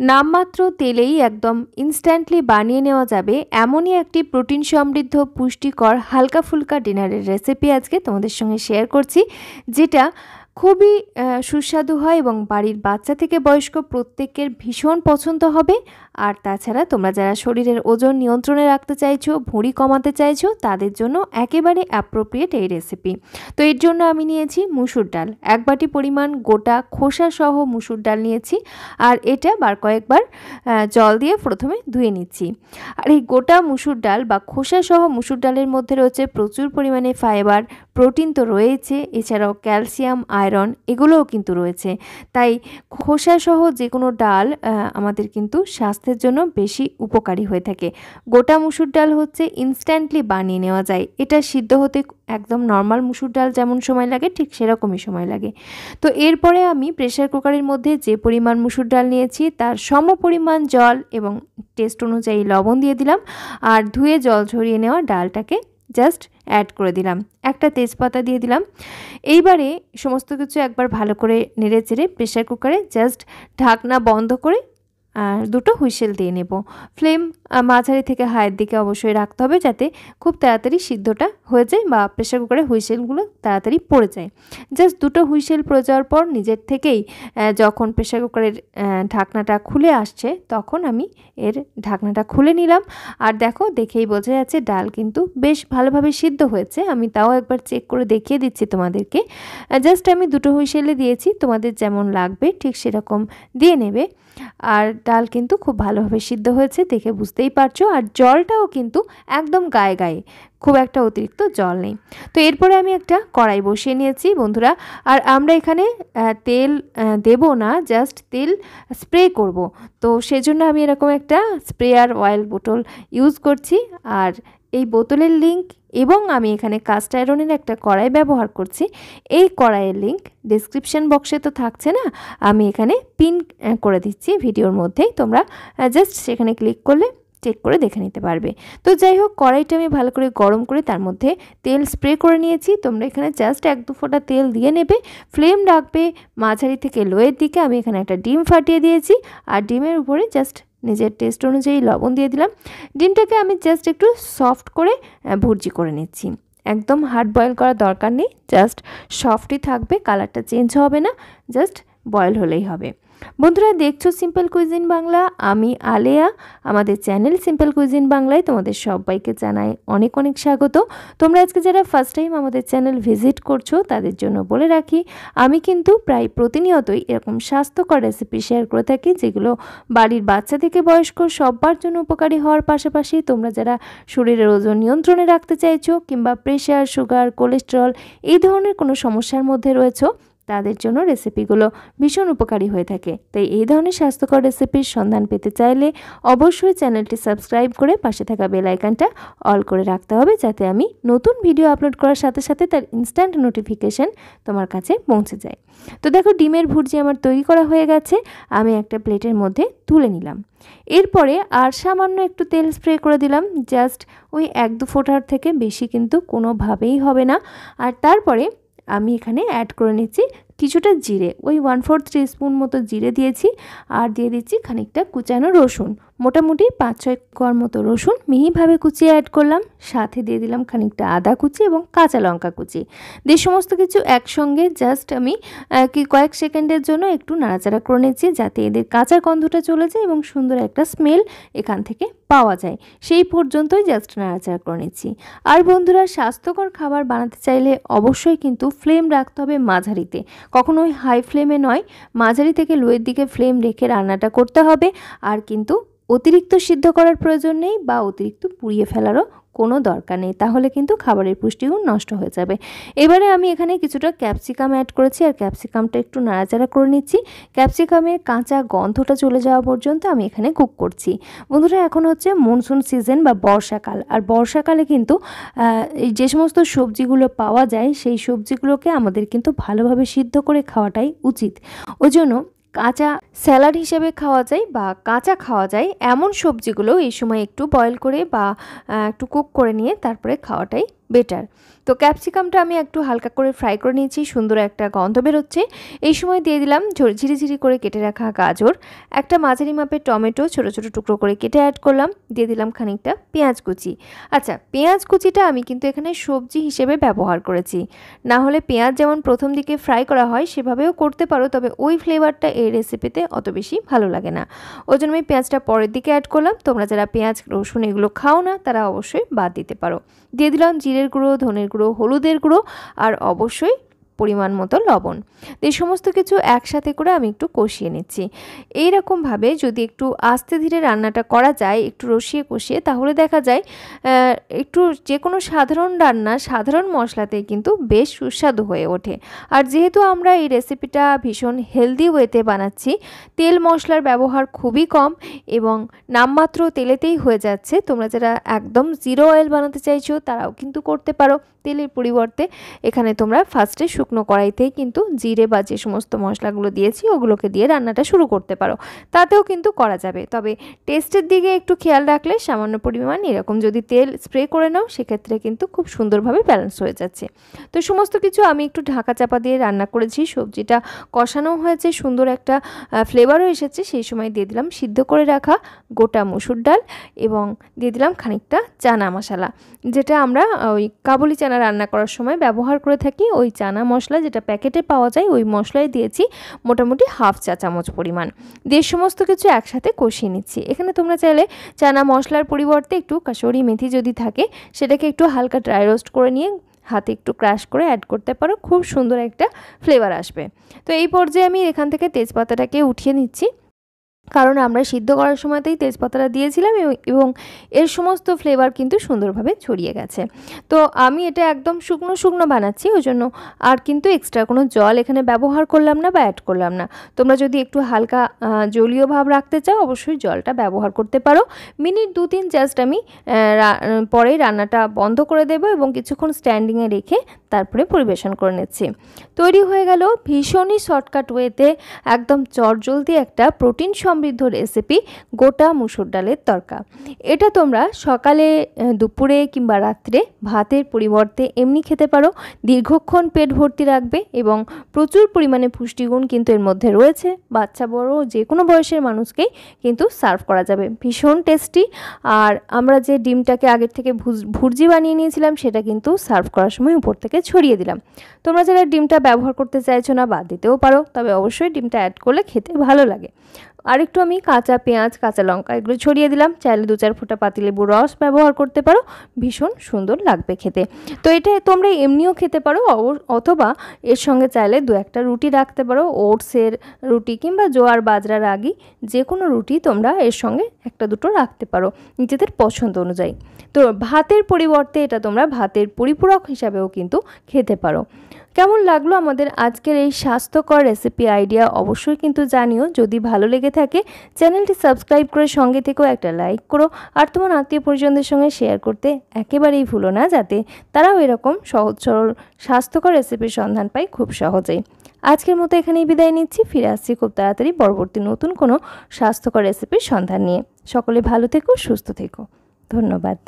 নামমাত্র তেলেই একদম ইনস্ট্যান্টলি বানিয়ে নেওয়া যাবে এমনই একটি প্রোটিন সমৃদ্ধ পুষ্টিকর হালকা ফুলকা ডিনারের রেসিপি আজকে তোমাদের সঙ্গে শেয়ার করছি, যেটা খুবই সুস্বাদু হয় এবং বাড়ির বাচ্চা থেকে বয়স্ক প্রত্যেকের ভীষণ পছন্দ হবে। আর তাছাড়া তোমরা যারা শরীরের ওজন নিয়ন্ত্রণে রাখতে চাইছো, ভুঁড়ি কমাতে চাইছো, তাদের জন্য একেবারে অ্যাপ্রোপ্রিয়েট এই রেসিপি। তো এর জন্য আমি নিয়েছি মুসুর ডাল, 1 বাটি পরিমাণ গোটা খোসা সহ মুসুর ডাল নিয়েছি। আর এটা কয়েকবার জল দিয়ে প্রথমে ধুয়ে নিচ্ছি। আর এই গোটা মুসুর ডাল বা খোসা সহ মুসুর ডালের মধ্যে রয়েছে প্রচুর পরিমাণে ফাইবার, প্রোটিন তো রয়েছে, এছাড়াও ক্যালসিয়াম, আয়রন এগুলোও কিন্তু রয়েছে। তাই খোসা সহ যে কোনো ডাল আমাদের কিন্তু স্বাস্থ্যের জন্য বেশি উপকারী হয়ে থাকে। গোটা মুসুর ডাল হচ্ছে ইনস্ট্যান্টলি বানিয়ে নেওয়া যায়, এটা সিদ্ধ হতে একদম নর্মাল মুসুর ডাল যেমন সময় লাগে ঠিক সেরকমই সময় লাগে। তো এরপরে আমি প্রেসার কুকারের মধ্যে যে পরিমাণ মুসুর ডাল নিয়েছি তার সম পরিমাণ জল এবং টেস্ট অনুযায়ী লবণ দিয়ে দিলাম। আর ধুয়ে জল ঝরিয়ে নেওয়া ডালটাকে জাস্ট অ্যাড করে দিলাম, একটা তেজপাতা দিয়ে দিলাম। এইবারে সমস্ত কিছু একবার ভালো করে নেড়ে চেড়ে প্রেসার কুকারে জাস্ট ঢাকনা বন্ধ করে দুটো হুইসেল দিয়ে নেব। ফ্লেম মাঝারি থেকে হাইয়ের দিকে অবশ্যই রাখতে হবে, যাতে খুব তাড়াতাড়ি সিদ্ধটা হয়ে যায় বা প্রেসার কুকারে হুইসেলগুলো তাড়াতাড়ি পড়ে যায়। জাস্ট দুটো হুইসেল পড়ে যাওয়ার পর নিজের থেকেই যখন প্রেসার কুকারের ঢাকনাটা খুলে আসছে তখন আমি এর ঢাকনাটা খুলে নিলাম। আর দেখেই বোঝা যাচ্ছে ডাল কিন্তু বেশ ভালোভাবে সিদ্ধ হয়েছে। আমি তাও একবার চেক করে দেখিয়ে দিচ্ছি তোমাদেরকে। জাস্ট আমি দুটো হুইসেলে দিয়েছি, তোমাদের যেমন লাগবে ঠিক সেরকম দিয়ে নেবে। আর ডাল কিন্তু খুব ভালোভাবে সিদ্ধ হয়েছে দেখে বুঝতেই পারছো। আর জলটাও কিন্তু একদম গায়ে গায়ে, খুব একটা অতিরিক্ত জল নেই। তো এরপরে আমি একটা কড়াই বসিয়ে নিয়েছি বন্ধুরা। আর আমরা এখানে তেল দেব না, জাস্ট তেল স্প্রে করব। তো সেজন্য আমি এরকম একটা স্প্রেয়ার অয়েল বোতল ইউজ করছি। আর এই বোতলের লিঙ্ক এবং আমি এখানে কাস্ট আয়রনের একটা কড়াই ব্যবহার করছি, এই কড়াইয়ের লিঙ্ক ডেসক্রিপশন বক্সে তো থাকছে না, আমি এখানে পিন করে দিচ্ছি ভিডিওর মধ্যেই, তোমরা জাস্ট সেখানে ক্লিক করলে চেক করে দেখে নিতে পারবে। তো যাই হোক, কড়াইটা আমি ভালো করে গরম করে তার মধ্যে তেল স্প্রে করে নিয়েছি। তোমরা এখানে জাস্ট 1-2 ফোঁটা তেল দিয়ে নেবে। ফ্লেম রাখবে মাঝারি থেকে লোয়ের দিকে। আমি এখানে একটা ডিম ফাটিয়ে দিয়েছি আর ডিমের উপরে জাস্ট নিজের টেস্ট অনুযায়ী লবণ দিয়ে দিলাম। ডিমটাকে আমি জাস্ট একটু সফট করে ভুর্জি করে নিচ্ছি। একদম হার্ড বয়েল করার দরকার নেই, জাস্ট সফটই থাকবে, কালারটা চেঞ্জ হবে না, জাস্ট বয়েল হলেই হবে। বন্ধুরা দেখছো সিম্পল কুইজিন বাংলা, আমি আলেয়া। আমাদের চ্যানেল সিম্পল কুইজিন বাংলায় তোমাদের সবাইকে জানাই অনেক অনেক স্বাগত। তোমরা আজকে যারা ফার্স্ট টাইম আমাদের চ্যানেল ভিজিট করছো তাদের জন্য বলে রাখি, আমি কিন্তু প্রায় প্রতিনিয়তই এরকম স্বাস্থ্যকর রেসিপি শেয়ার করে থাকি, যেগুলো বাড়ির বাচ্চা থেকে বয়স্ক সবার জন্য উপকারী হওয়ার পাশাপাশি তোমরা যারা শরীরের ওজন নিয়ন্ত্রণে রাখতে চাইছো কিংবা প্রেশার, সুগার, কোলেস্টেরল এই ধরনের কোনো সমস্যার মধ্যে রয়েছো তাদের জন্য রেসিপিগুলো ভীষণ উপকারী হয়ে থাকে। তাই এই ধরনের স্বাস্থ্যকর রেসিপির সন্ধান পেতে চাইলে অবশ্যই চ্যানেলটি সাবস্ক্রাইব করে পাশে থাকা বেল আইকনটা অল করে রাখতে হবে, যাতে আমি নতুন ভিডিও আপলোড করার সাথে সাথে তার ইনস্ট্যান্ট নোটিফিকেশান তোমার কাছে পৌঁছে যায়। তো দেখো, ডিমের ভুর্জি আমার তৈরি করা হয়ে গেছে, আমি একটা প্লেটের মধ্যে তুলে নিলাম। এরপরে আর সামান্য একটু তেল স্প্রে করে দিলাম, জাস্ট ওই 1-2 ফোঁটার থেকে বেশি কিন্তু কোনোভাবেই হবে না। আর তারপরে আমি এখানে অ্যাড করে নিচ্ছি কিছুটা জিরে, ওই 1/4 টিস্পুন মতো জিরে দিয়েছি। আর দিয়ে দিচ্ছি খানিকটা কুচানো রসুন, মোটামুটি 5-6 কোয়ার মতো রসুন মিহিভাবে কুচিয়ে অ্যাড করলাম। সাথে দিয়ে দিলাম খানিকটা আদা কুচি এবং কাঁচা লঙ্কা কুচি। দিয়ে সমস্ত কিছু একসঙ্গে জাস্ট আমি কয়েক সেকেন্ডের জন্য একটু নাড়াচাড়া করে নিচ্ছি, যাতে এদের কাঁচা গন্ধটা চলে যায় এবং সুন্দর একটা স্মেল এখান থেকে পাওয়া যায়, সেই পর্যন্তই জাস্ট নাড়াচাড়া করে নিচ্ছি। আর বন্ধুরা, স্বাস্থ্যকর খাবার বানাতে চাইলে অবশ্যই কিন্তু ফ্লেম রাখতে হবে মাঝারিতে, কখনোই হাই ফ্লেমে নয়, মাঝারি থেকে লোয়ের দিকে ফ্লেম রেখে রান্নাটা করতে হবে। আর কিন্তু অতিরিক্ত সিদ্ধ করার প্রয়োজন নেই বা অতিরিক্ত পুড়িয়ে ফেলারও কোনো দরকার নেই, তাহলে কিন্তু খাবারের পুষ্টিগুণ নষ্ট হয়ে যাবে। এবারে আমি এখানে কিছুটা ক্যাপসিকাম অ্যাড করেছি আর ক্যাপসিকামটা একটু নাড়াচাড়া করে নিচ্ছি। ক্যাপসিকামের কাঁচা গন্ধটা চলে যাওয়া পর্যন্ত আমি এখানে কুক করছি। বন্ধুরা, এখন হচ্ছে মনসুন সিজন বা বর্ষাকাল, আর বর্ষাকালে কিন্তু এই যে সমস্ত সবজিগুলো পাওয়া যায় সেই সবজিগুলোকে আমাদের কিন্তু ভালোভাবে সিদ্ধ করে খাওয়াটাই উচিত। ওই জন্য কাঁচা স্যালাড হিসেবে খাওয়া যায় বা কাঁচা খাওয়া যায় এমন সবজিগুলো এই সময় একটু বয়েল করে বা একটু কুক করে নিয়ে তারপরে খাওয়াটাই বেটার। তো ক্যাপসিকামটা আমি একটু হালকা করে ফ্রাই করে নিয়েছি, সুন্দর একটা গন্ধ বেরোচ্ছে। এই সময় দিয়ে দিলাম ঝিরিঝিরি করে কেটে রাখা গাজর, একটা মাঝারি মাপের টমেটো ছোটো ছোটো টুকরো করে কেটে অ্যাড করলাম, দিয়ে দিলাম খানিকটা পেঁয়াজ কুচি। আচ্ছা, পেঁয়াজ কুচিটা আমি কিন্তু এখানে সবজি হিসেবে ব্যবহার করেছি, না হলে পেঁয়াজ যেমন প্রথম দিকে ফ্রাই করা হয় সেভাবেও করতে পারো, তবে ওই ফ্লেভারটা এই রেসিপিতে অত বেশি ভালো লাগে না। ওই জন্য আমি পেঁয়াজটা পরের দিকে অ্যাড করলাম। তোমরা যারা পেঁয়াজ রসুন এগুলো খাও না তারা অবশ্যই বাদ দিতে পারো। দিয়ে দিলাম জিরের গুঁড়ো, ধনের গুঁড়ো, হলুদের গুঁড়ো আর অবশ্যই পরিমাণ মতো লবণ। এই সমস্ত কিছু একসাথে করে আমি একটু কষিয়ে নিচ্ছি। এইরকমভাবে যদি একটু আস্তে ধীরে রান্নাটা করা যায়, একটু রসিয়ে কষিয়ে, তাহলে দেখা যায় একটু যে কোনো সাধারণ রান্না সাধারণ মশলাতেই কিন্তু বেশ সুস্বাদু হয়ে ওঠে। আর যেহেতু আমরা এই রেসিপিটা ভীষণ হেলদি ওয়েতে বানাচ্ছি, তেল মশলার ব্যবহার খুবই কম এবং নামমাত্র তেলেতেই হয়ে যাচ্ছে। তোমরা যারা একদম জিরো অয়েল বানাতে চাইছো তারাও কিন্তু করতে পারো। তেলের পরিবর্তে এখানে তোমরা ফার্স্টে শুকনো কড়াইতেই কিন্তু জিরে বা যে সমস্ত মশলাগুলো দিয়েছি ওগুলোকে দিয়ে রান্নাটা শুরু করতে পারো, তাতেও কিন্তু করা যাবে। তবে টেস্টের দিকে একটু খেয়াল রাখলে সামান্য পরিমাণ এরকম যদি তেল স্প্রে করে নাও সেক্ষেত্রে কিন্তু খুব সুন্দরভাবে ব্যালেন্স হয়ে যাচ্ছে। তো সমস্ত কিছু আমি একটু ঢাকা চাপা দিয়ে রান্না করেছি, সবজিটা কষানো হয়েছে, সুন্দর একটা ফ্লেভারও এসেছে। সেই সময় দিয়ে দিলাম সিদ্ধ করে রাখা গোটা মসুর ডাল এবং দিয়ে দিলাম খানিকটা চানা মশলা, যেটা আমরা ওই কাবুলি চানা রান্না করার সময় ব্যবহার করে থাকি। ওই চানা মশলা যেটা প্যাকেটে পাওয়া যায় ওই মশলাই দিয়েছি মোটামুটি হাফ চা চামচ পরিমাণ দিয়ে সমস্ত কিছু একসাথে কষিয়ে নিচ্ছি। এখানে তোমরা চাইলে চানা মশলার পরিবর্তে একটু কাসুরি মেথি যদি থাকে সেটাকে একটু হালকা ড্রাই রোস্ট করে নিয়ে হাতে একটু ক্রাশ করে অ্যাড করতে পারো, খুব সুন্দর একটা ফ্লেভার আসবে। তো এই পর্যায়ে আমি এখান থেকে তেজপাতাটাকে উঠিয়ে নিচ্ছি, কারণ আমরা সিদ্ধ করার সময়তেই তেজপাতাটা দিয়েছিলাম এবং এর সমস্ত ফ্লেভার কিন্তু সুন্দরভাবে ছড়িয়ে গেছে। তো আমি এটা একদম শুকনো শুকনো বানাচ্ছি, ওই জন্য আর কিন্তু এক্সট্রা কোনো জল এখানে ব্যবহার করলাম না বা অ্যাড করলাম না। তোমরা যদি একটু হালকা জলীয় ভাব রাখতে চাও অবশ্যই জলটা ব্যবহার করতে পারো। মিনিট 2-3 জাস্ট আমি পরেই রান্নাটা বন্ধ করে দেবো এবং কিছুক্ষণ স্ট্যান্ডিংয়ে রেখে তারপরে পরিবেশন করে নিচ্ছি। তৈরি হয়ে গেল ভীষণই শর্টকাট ওয়েতে একদম চটজলদি একটা প্রোটিন সমৃদ্ধ রেসিপি গোটা মুসুর ডালের তরকা। এটা তোমরা সকালে, দুপুরে কিংবা রাত্রে ভাতের পরিবর্তে এমনি খেতে পারো। দীর্ঘক্ষণ পেট ভর্তি রাখবে এবং প্রচুর পরিমাণে পুষ্টিগুণ কিন্তু এর মধ্যে রয়েছে। বাচ্চা বড় যে কোনো বয়সের মানুষকেই কিন্তু সার্ভ করা যাবে। ভীষণ টেস্টি। আর আমরা যে ডিমটাকে আগের থেকে ভুর্জি বানিয়ে নিয়েছিলাম সেটা কিন্তু সার্ভ করার সময় উপর থেকে ছড়িয়ে দিলাম। তোমরা যারা ডিমটা ব্যবহার করতে চাইছো না বাদ দিতেও পারো, তবে অবশ্যই ডিমটা অ্যাড করলে খেতে ভালো লাগে। আরেকটু আমি কাঁচা পেঁয়াজ, কাঁচা লঙ্কা এগুলো ছড়িয়ে দিলাম। চাইলে 2-4 ফোঁটা পাতিলেবুর রস ব্যবহার করতে পারো, ভীষণ সুন্দর লাগবে খেতে। তো এটা তোমরা এমনিও খেতে পারো, অথবা এর সঙ্গে চাইলে 2-1টা রুটি রাখতে পারো। ওটসের রুটি কিংবা জোয়ার বাজরা রাগি যে কোনো রুটি তোমরা এর সঙ্গে 1-2টো রাখতে পারো নিজেদের পছন্দ অনুযায়ী। তো ভাতের পরিবর্তে এটা তোমরা ভাতের পরিপূরক হিসাবেও কিন্তু খেতে পারো। কেমন লাগলো আমাদের আজকের এই স্বাস্থ্যকর রেসিপি আইডিয়া অবশ্যই কিন্তু জানিও। যদি ভালো লেগে থাকে চ্যানেলটি সাবস্ক্রাইব করে সঙ্গে থেকেও একটা লাইক করো, আর তোমার আত্মীয় পরিজনদের সঙ্গে শেয়ার করতে একেবারেই ভুলো না, যাতে তারাও এরকম সহজ সরল স্বাস্থ্যকর রেসিপির সন্ধান পায় খুব সহজেই। আজকের মতো এখানেই বিদায় নিচ্ছি, ফিরে আসছি খুব তাড়াতাড়ি পরবর্তী নতুন কোনো স্বাস্থ্যকর রেসিপির সন্ধান নিয়ে। সকলে ভালো থেকো, সুস্থ থেকো, ধন্যবাদ।